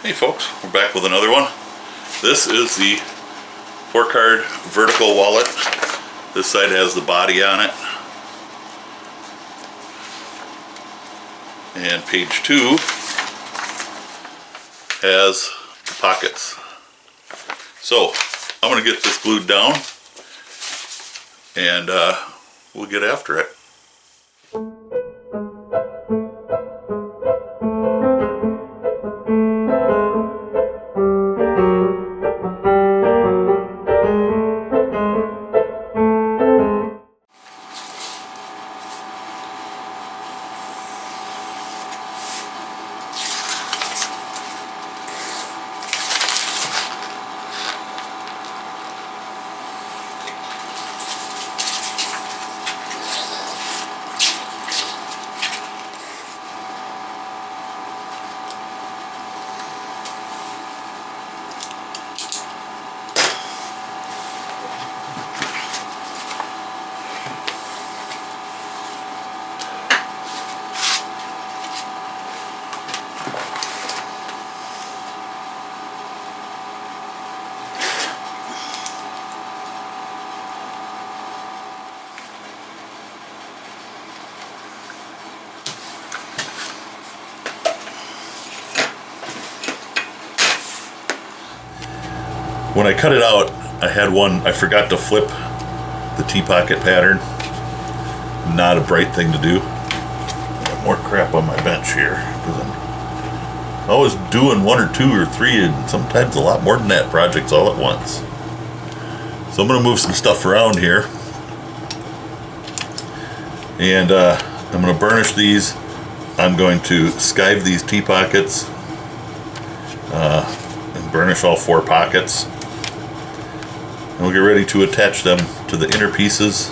Hey folks, we're back with another one. This is the 4-card vertical wallet. This side has the body on it. And page 2 has the pockets. So I'm going to get this glued down and we'll get after it. When I cut it out, I forgot to flip the T-pocket pattern. Not a bright thing to do. I got more crap on my bench here because I'm always doing 1 or 2 or 3 and sometimes a lot more than that projects all at once. So I'm going to move some stuff around here. And I'm going to burnish these. I'm going to skive these T-pockets and burnish all 4 pockets. And we'll get ready to attach them to the inner pieces.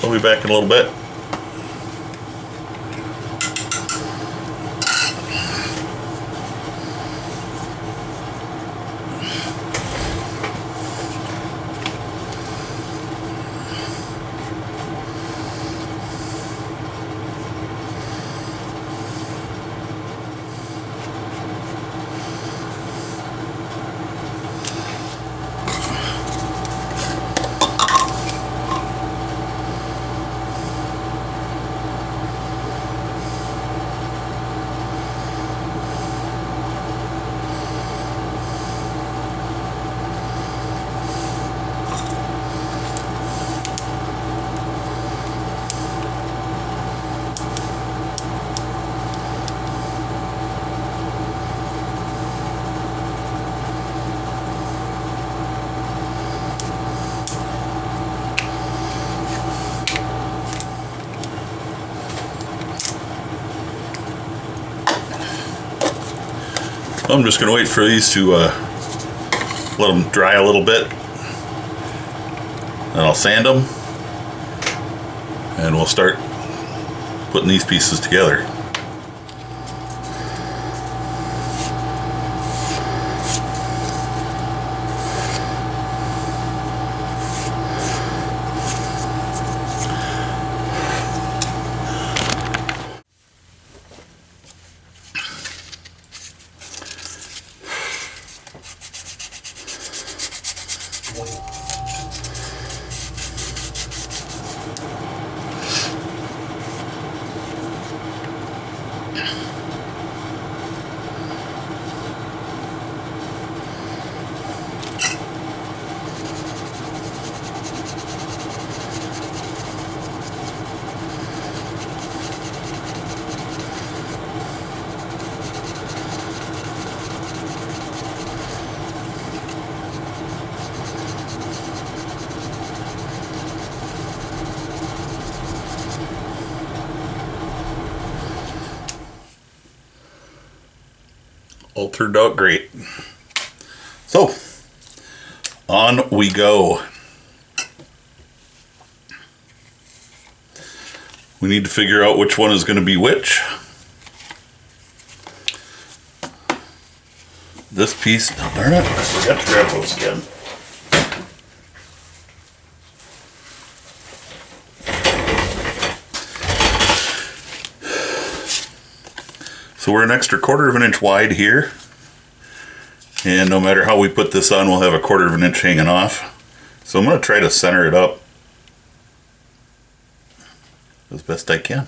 I'll be back in a little bit. I'm just going to wait for these to let them dry a little bit, and I'll sand them, and we'll start putting these pieces together. All turned out great. So, on we go. We need to figure out which one is going to be which. This piece, oh, darn it, I forgot to grab those again. So we're an extra 1/4 of an inch wide here. And no matter how we put this on, we'll have 1/4 of an inch hanging off. So I'm going to try to center it up as best I can.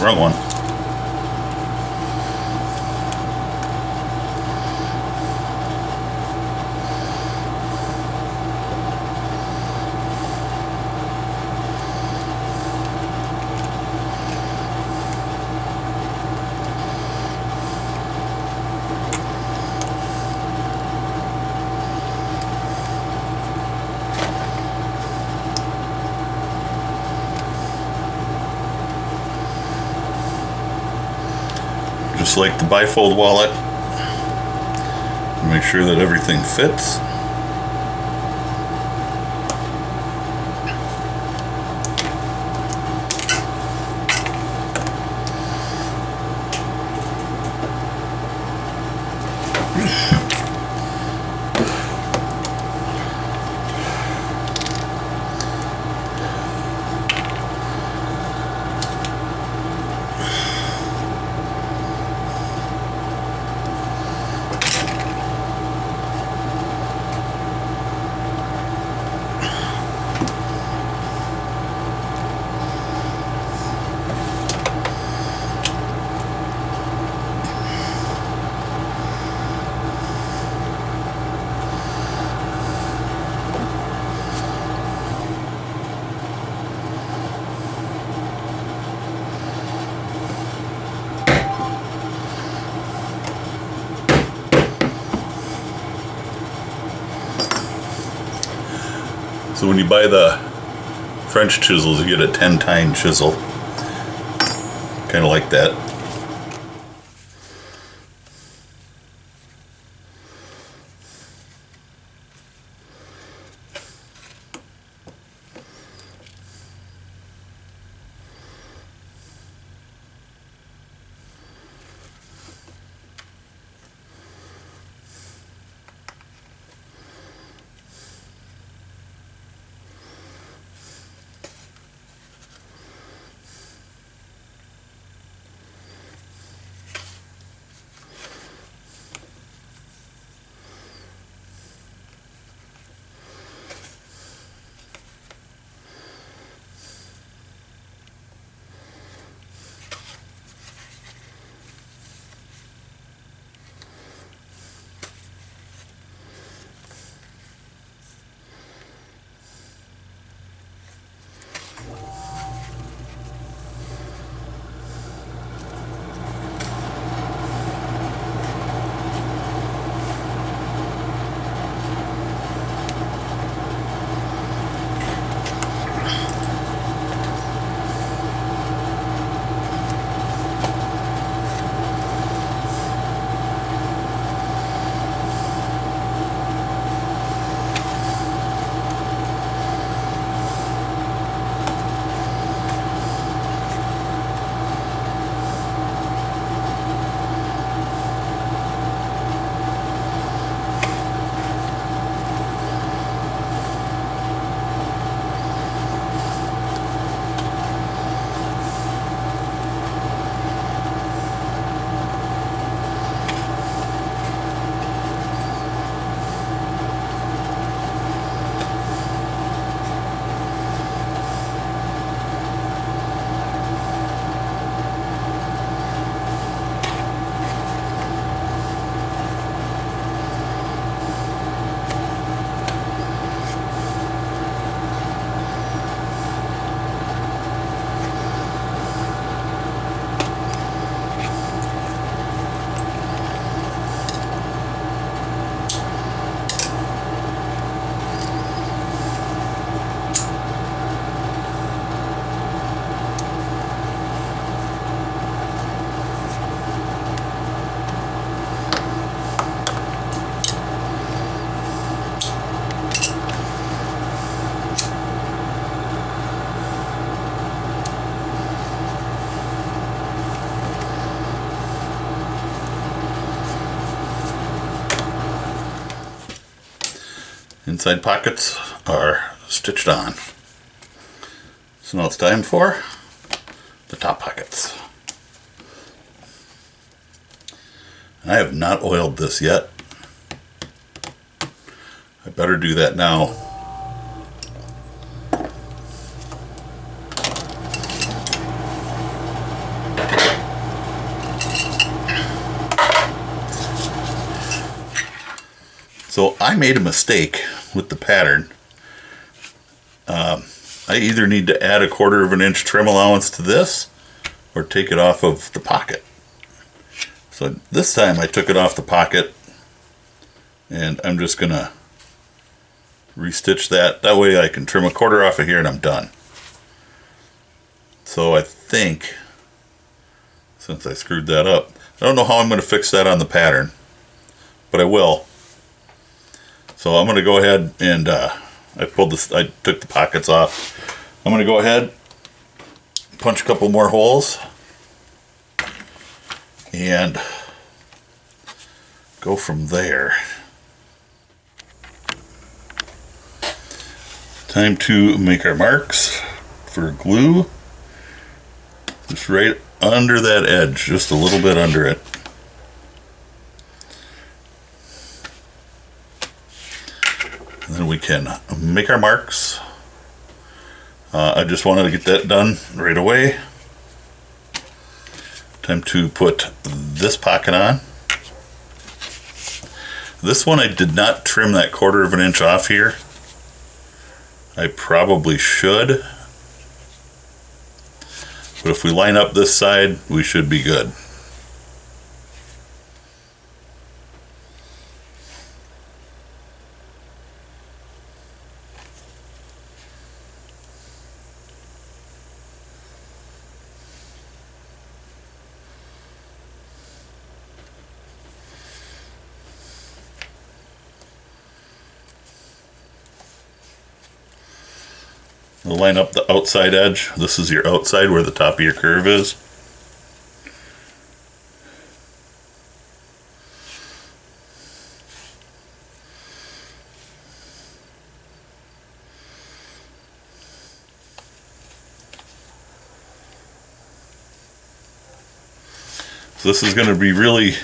Wrong one. Just like the bifold wallet, make sure that everything fits. So when you buy the French chisels, you get a 10-tine chisel, kind of like that. Inside pockets are stitched on. So now it's time for the top pockets. I have not oiled this yet. I better do that now. So I made a mistake with the pattern. I either need to add 1/4 of an inch trim allowance to this or take it off of the pocket. So this time I took it off the pocket, and I'm just gonna restitch that. That way I can trim 1/4 off of here and I'm done. So I think, since I screwed that up, I don't know how I'm gonna fix that on the pattern, but I will. So I'm gonna go ahead and I took the pockets off. I'm gonna go ahead, punch a couple more holes, and go from there. Time to make our marks for glue. Just right under that edge, just a little bit under it. And then we can make our marks. I just wanted to get that done right away. Time to put this pocket on. This one I did not trim that 1/4 of an inch off here. I probably should. But if we line up this side, we should be good. We'll line up the outside edge. This is your outside where the top of your curve is. So this is going to be really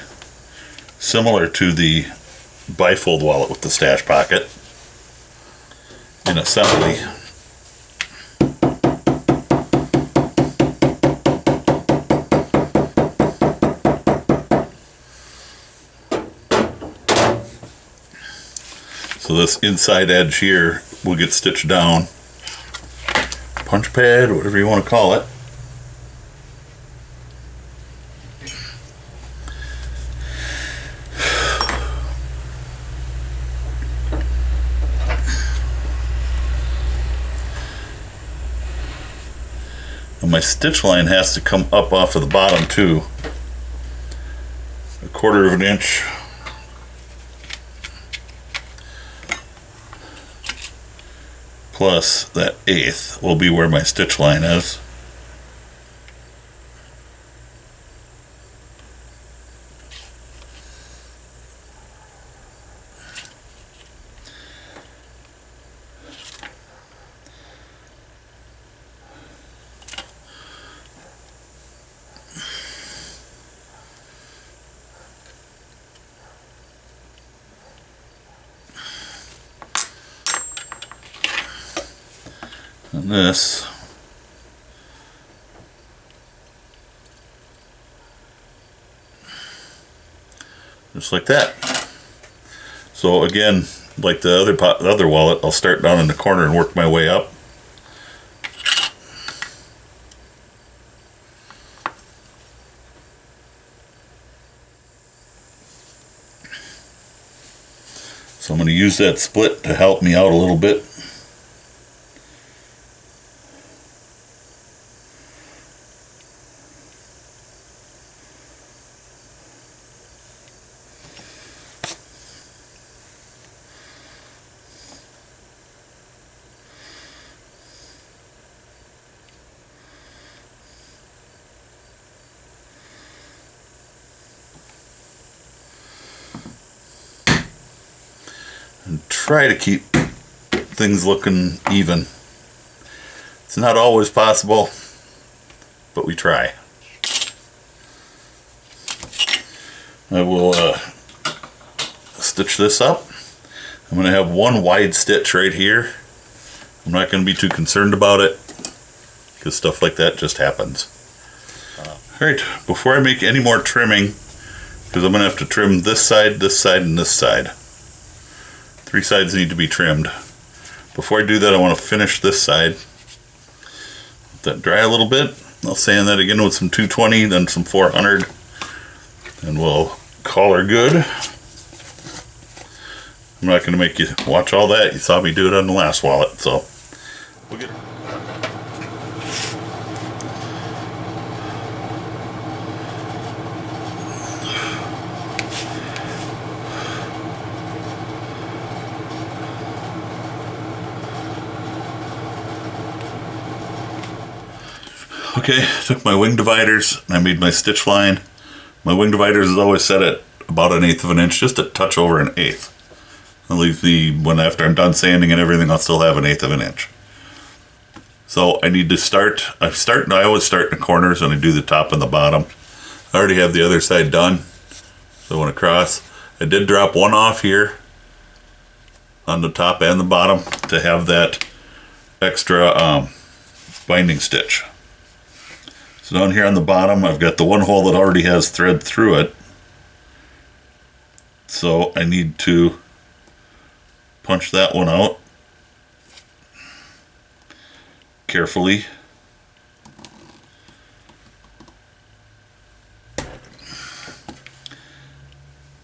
similar to the bifold wallet with the stash pocket in assembly. So this inside edge here will get stitched down. Punch pad, whatever you want to call it. And my stitch line has to come up off of the bottom too. 1/4 of an inch. Plus that 1/8 will be where my stitch line is. And this just like that. So again, like the other wallet, I'll start down in the corner and work my way up. So I'm going to use that split to help me out a little bit. And try to keep things looking even. It's not always possible, but we try. I will stitch this up. I'm going to have one wide stitch right here. I'm not going to be too concerned about it because stuff like that just happens. Alright, before I make any more trimming, because I'm going to have to trim this side, and this side. 3 sides need to be trimmed. Before I do that, I want to finish this side. Let that dry a little bit. I'll sand that again with some 220, then some 400, and we'll call her good. I'm not going to make you watch all that. You saw me do it on the last wallet, so we'll get. Okay, took my wing dividers and I made my stitch line. My wing dividers is always set at about 1/8 of an inch, just a touch over 1/8. That leaves me, when after I'm done sanding and everything, I'll still have 1/8 of an inch. So I need to I always start in the corners and I do the top and the bottom. I already have the other side done, so I went across. I did drop one off here on the top and the bottom to have that extra binding stitch. So down here on the bottom, I've got the one hole that already has thread through it. So I need to punch that one out carefully.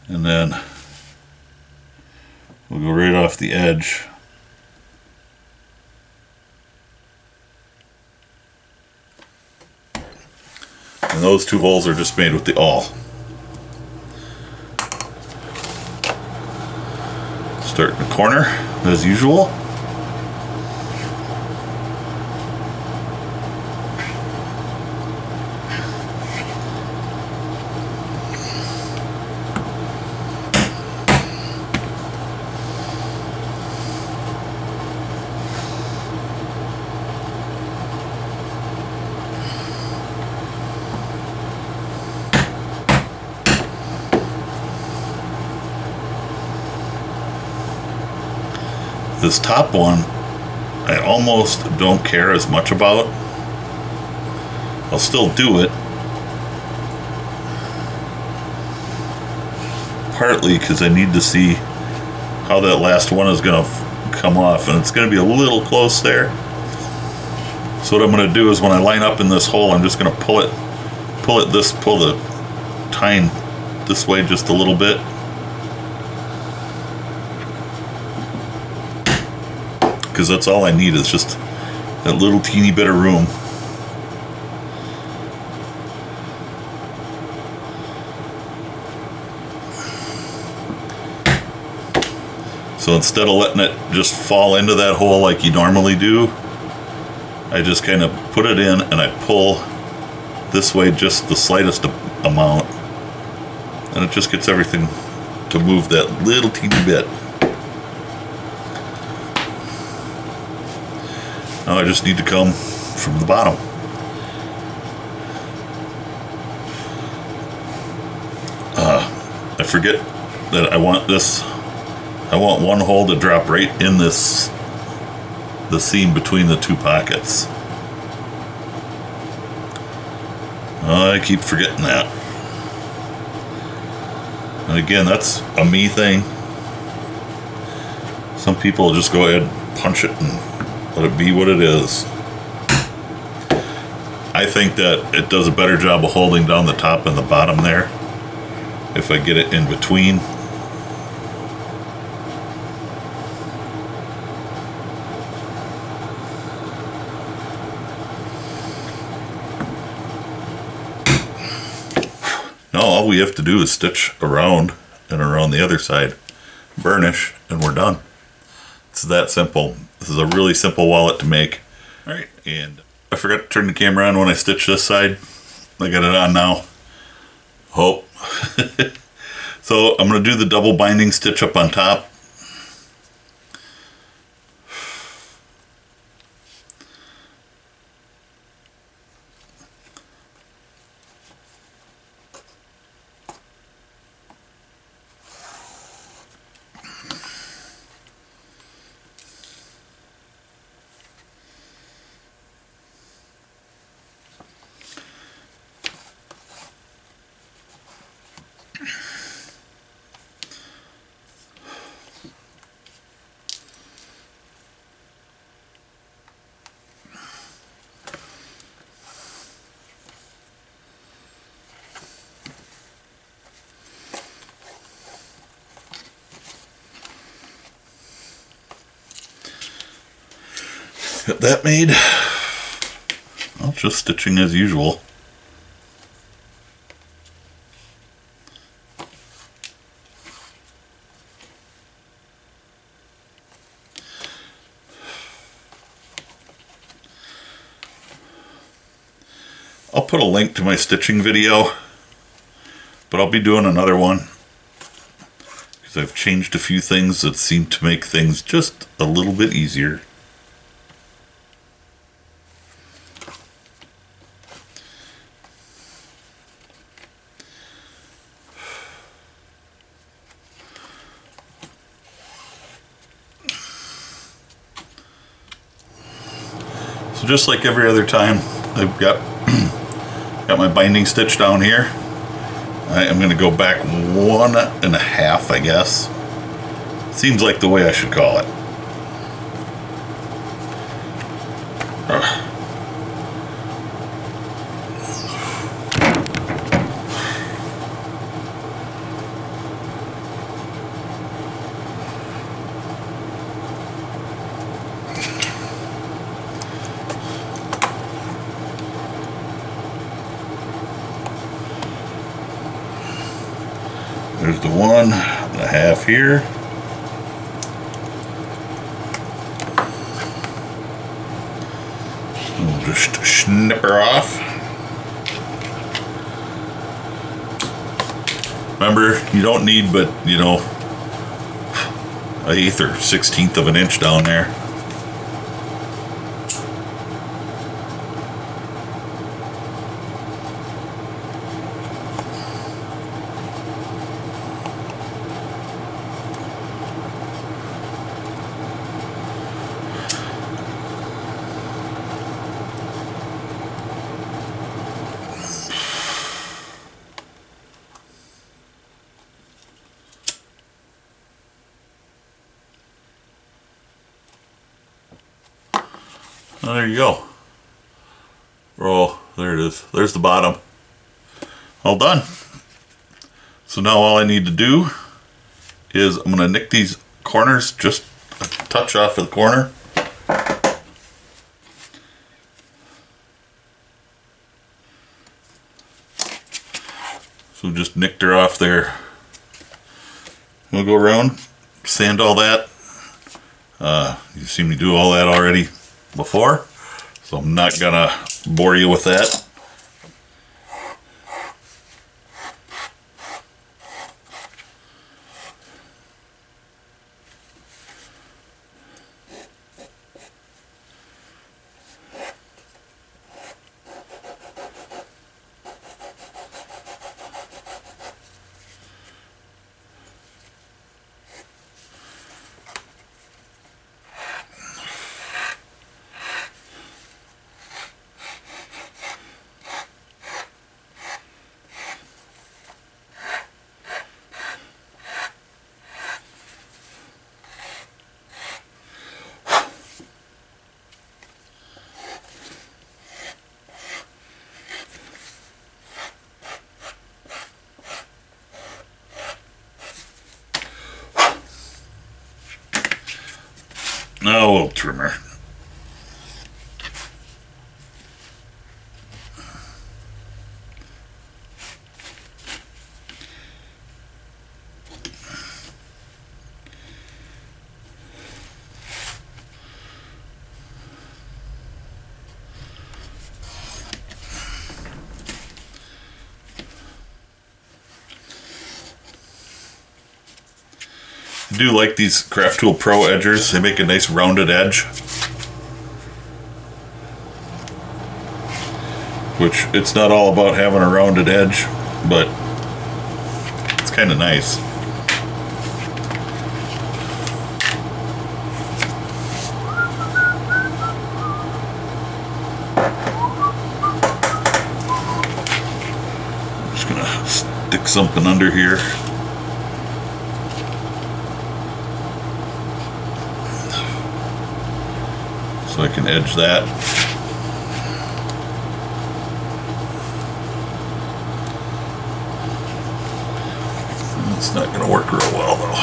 And then we'll go right off the edge. And those 2 holes are just made with the awl. Start in the corner, as usual. This top one, I almost don't care as much about. I'll still do it. Partly because I need to see how that last one is going to come off, and it's going to be a little close there. So what I'm going to do is when I line up in this hole, I'm just going to pull the tine this way just a little bit. Because that's all I need is just that little teeny bit of room. So instead of letting it just fall into that hole like you normally do, I just kind of put it in and I pull this way just the slightest amount, and it just gets everything to move that little teeny bit. Now I just need to come from the bottom. I forget that I want one hole to drop right in the seam between the 2 pockets. I keep forgetting that. And again, that's a me thing. Some people just go ahead and punch it and let it be what it is. I think that it does a better job of holding down the top and the bottom there if I get it in between. Now all we have to do is stitch around and around the other side, burnish, and we're done. It's that simple. This is a really simple wallet to make. Alright, and I forgot to turn the camera on when I stitched this side. I got it on now. Oh. So I'm going to do the double binding stitch up on top. Got that made. Well, just stitching as usual. I'll put a link to my stitching video, but I'll be doing another one because I've changed a few things that seem to make things just a little bit easier. So just like every other time, I've got my binding stitch down here. I am going to go back 1.5, I guess. Seems like the way I should call it. There's the 1.5 here. We'll just snip her off. Remember, you don't need but, you know, 1/8 or 1/16 of an inch down there. Oh, there you go. Oh, there it is. There's the bottom. All done. So now all I need to do is I'm going to nick these corners just a touch off of the corner. So just nicked her off there. We'll go around, sand all that. You've seen me do all that already before, so I'm not gonna bore you with that. Now we'll trim her. I do like these Craft Tool Pro edgers. They make a nice rounded edge, which it's not all about having a rounded edge, but it's kind of nice. I'm just gonna stick something under here. So I can edge that. It's not going to work real well though.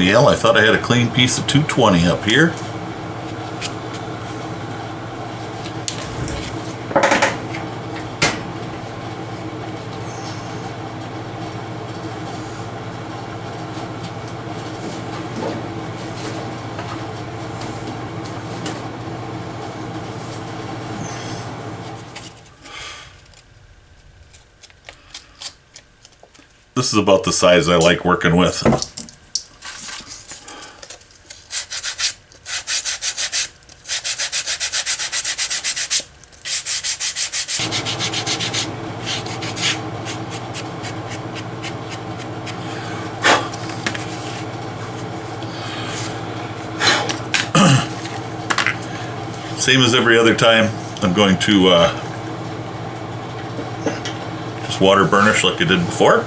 wheel. I thought I had a clean piece of 220 up here. This is about the size I like working with. Same as every other time, I'm going to just water burnish like I did before.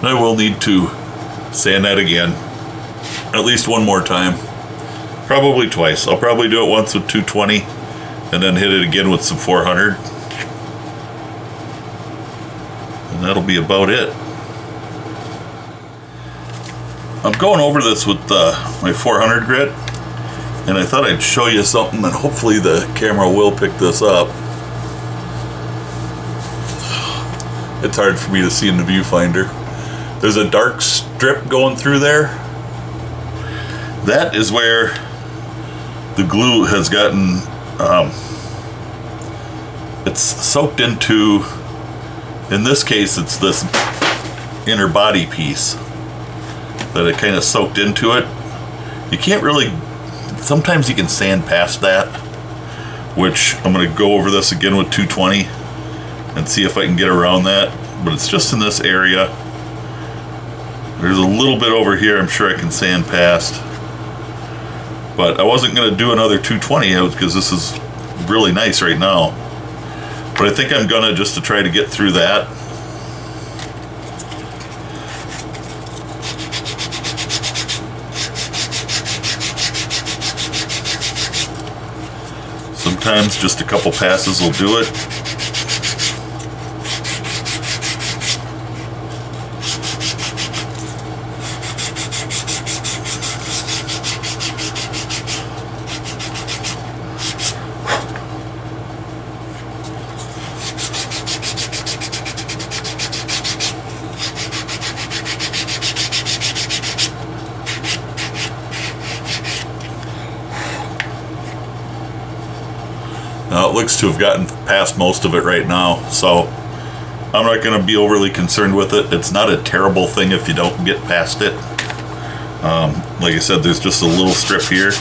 I will need to sand that again, at least one more time, probably twice. I'll probably do it once with 220 and then hit it again with some 400, and that'll be about it. I'm going over this with my 400 grit, and I thought I'd show you something, and hopefully the camera will pick this up. It's hard for me to see in the viewfinder. There's a dark strip going through there. That is where the glue has gotten, it's soaked into, in this case, it's this inner body piece that it kind of soaked into it. You can't really, sometimes you can sand past that, which I'm going to go over this again with 220 and see if I can get around that, but it's just in this area. There's a little bit over here I'm sure I can sand past, but I wasn't going to do another 220 because this is really nice right now, but I think I'm gonna, just to try to get through that. Sometimes just a couple passes will do it. Now it looks to have gotten past most of it right now, so I'm not going to be overly concerned with it. It's not a terrible thing if you don't get past it. Like I said, there's just a little strip here.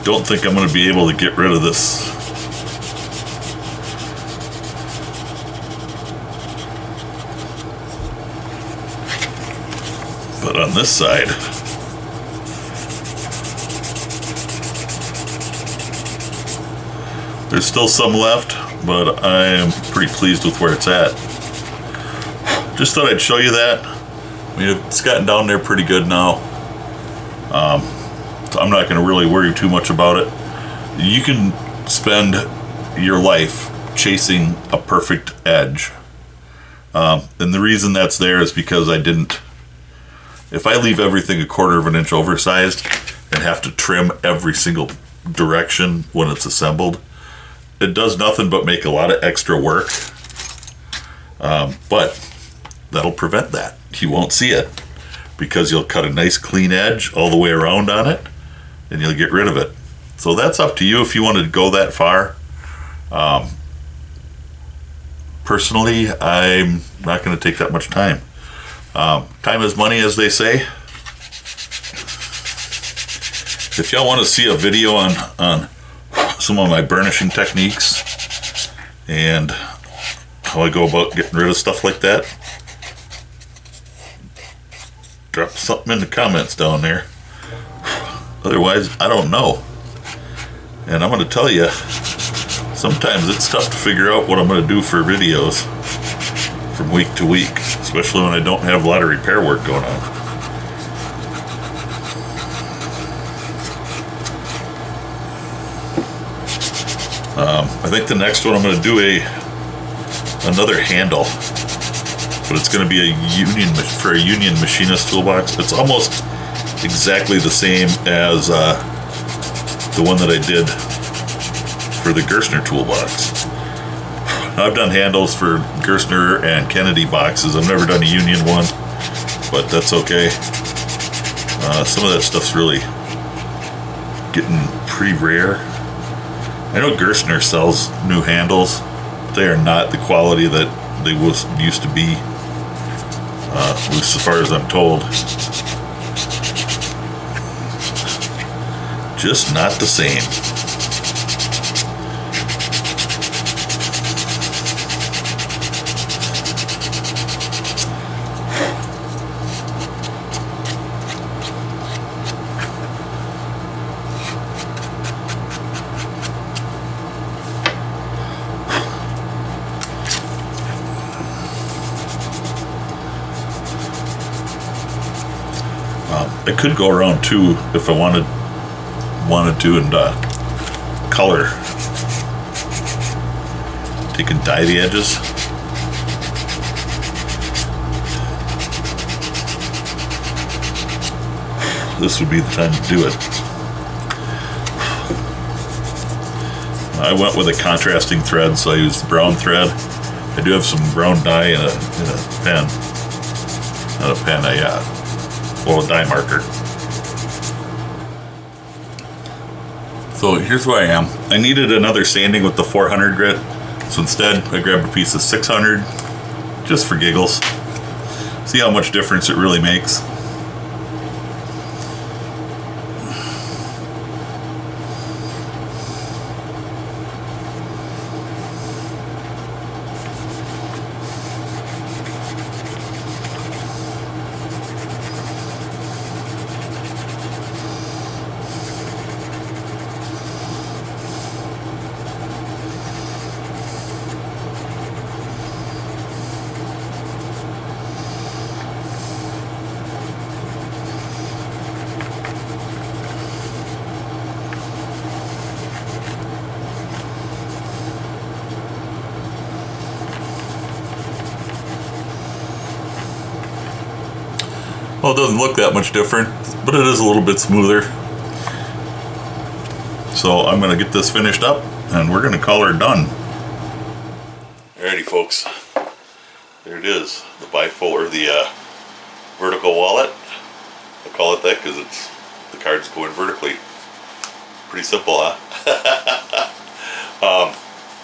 Don't think I'm going to be able to get rid of this. But on this side, there's still some left, but I am pretty pleased with where it's at. Just thought I'd show you that. I mean, it's gotten down there pretty good now. So I'm not going to really worry too much about it. You can spend your life chasing a perfect edge, And the reason that's there is because if I leave everything 1/4 of an inch oversized and have to trim every single direction when it's assembled, it does nothing but make a lot of extra work. But that'll prevent that. You won't see it because you'll cut a nice clean edge all the way around on it and you'll get rid of it. So that's up to you if you want to go that far. Personally, I'm not going to take that much time. Time is money, as they say. If y'all want to see a video on some of my burnishing techniques and how I go about getting rid of stuff like that, drop something in the comments down there. Otherwise, I don't know. And I'm going to tell you, sometimes it's tough to figure out what I'm going to do for videos from week to week, especially when I don't have a lot of repair work going on. I think the next one I'm going to do another handle, but it's going to be for a Union Machinist toolbox. It's almost exactly the same as the one that I did for the Gerstner toolbox. Now, I've done handles for Gerstner and Kennedy boxes. I've never done a Union one, but that's okay. Some of that stuff's really getting pretty rare. I know Gerstner sells new handles. They are not the quality that they used to be, as far as I'm told. Just not the same. I could go around too if I wanted to and color. Take and dye the edges. This would be the time to do it. I went with a contrasting thread, so I used brown thread. I do have some brown dye in a pen. Not a pen, a dye marker. So here's where I am. I needed another sanding with the 400 grit, so instead I grabbed a piece of 600 just for giggles. See how much difference it really makes. Well, it doesn't look that much different, but it is a little bit smoother. So I'm going to get this finished up and we're going to call her done. Alrighty folks, there it is, the bifold, or the vertical wallet. I call it that because the cards go in vertically. Pretty simple, huh?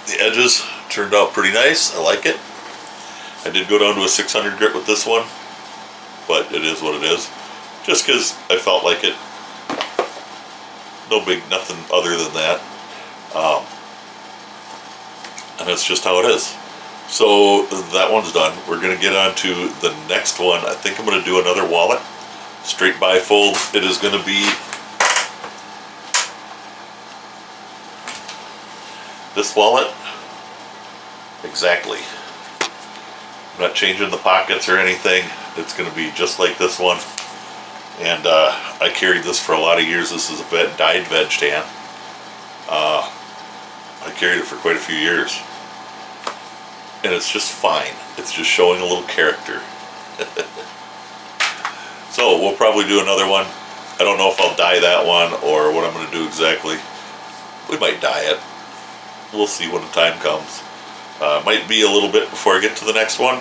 The edges turned out pretty nice. I like it. I did go down to a 600 grit with this one, but it is what it is. Just because I felt like it. No big nothing other than that. And that's just how it is. So that one's done. We're going to get on to the next one. I think I'm going to do another wallet. Straight bifold. It is going to be this wallet. Exactly. I'm not changing the pockets or anything. It's going to be just like this one. And I carried this for a lot of years. This is a dyed veg tan. I carried it for quite a few years. and it's just fine. It's just showing a little character. So we'll probably do another one. I don't know if I'll dye that one or what I'm going to do exactly. We might dye it. We'll see when the time comes. Might be a little bit before I get to the next one,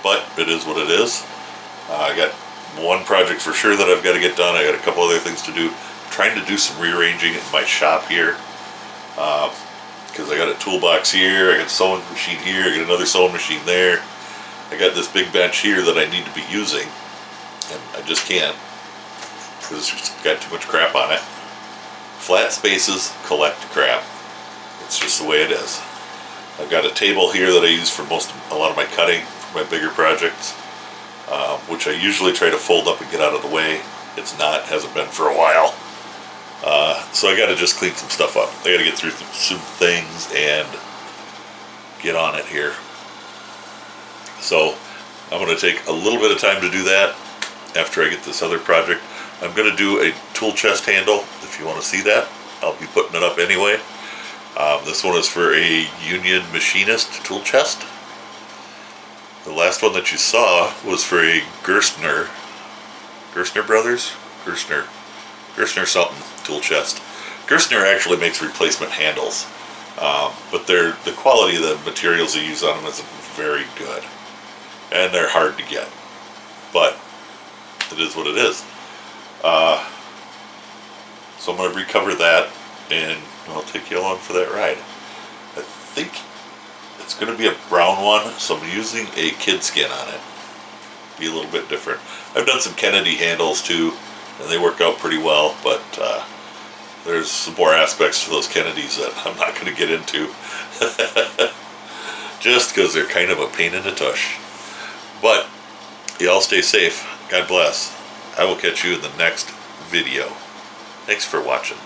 but it is what it is. I got one project for sure that I've got to get done. I got a couple other things to do. I'm trying to do some rearranging in my shop here. Because I got a toolbox here, I got a sewing machine here, I got another sewing machine there. I got this big bench here that I need to be using, and I just can't because it's got too much crap on it. Flat spaces collect crap. It's just the way it is. I've got a table here that I use for a lot of my cutting for my bigger projects, which I usually try to fold up and get out of the way. It's not, hasn't been for a while. So I got to just clean some stuff up. I got to get through some things and get on it here. So I'm going to take a little bit of time to do that after I get this other project. I'm going to do a tool chest handle. If you want to see that, I'll be putting it up anyway. This one is for a Union Machinist tool chest. The last one that you saw was for a Gerstner Brothers? Gerstner something tool chest. Gerstner actually makes replacement handles, but the quality of the materials they use on them isn't very good, and they're hard to get, but it is what it is. So I'm going to recover that, and I'll take you along for that ride. I think it's going to be a brown one, so I'm using a kid skin on it. Be a little bit different. I've done some Kennedy handles too, and they work out pretty well, but there's some more aspects to those Kennedys that I'm not going to get into. Just because they're kind of a pain in the tush. But y'all stay safe. God bless. I will catch you in the next video. Thanks for watching.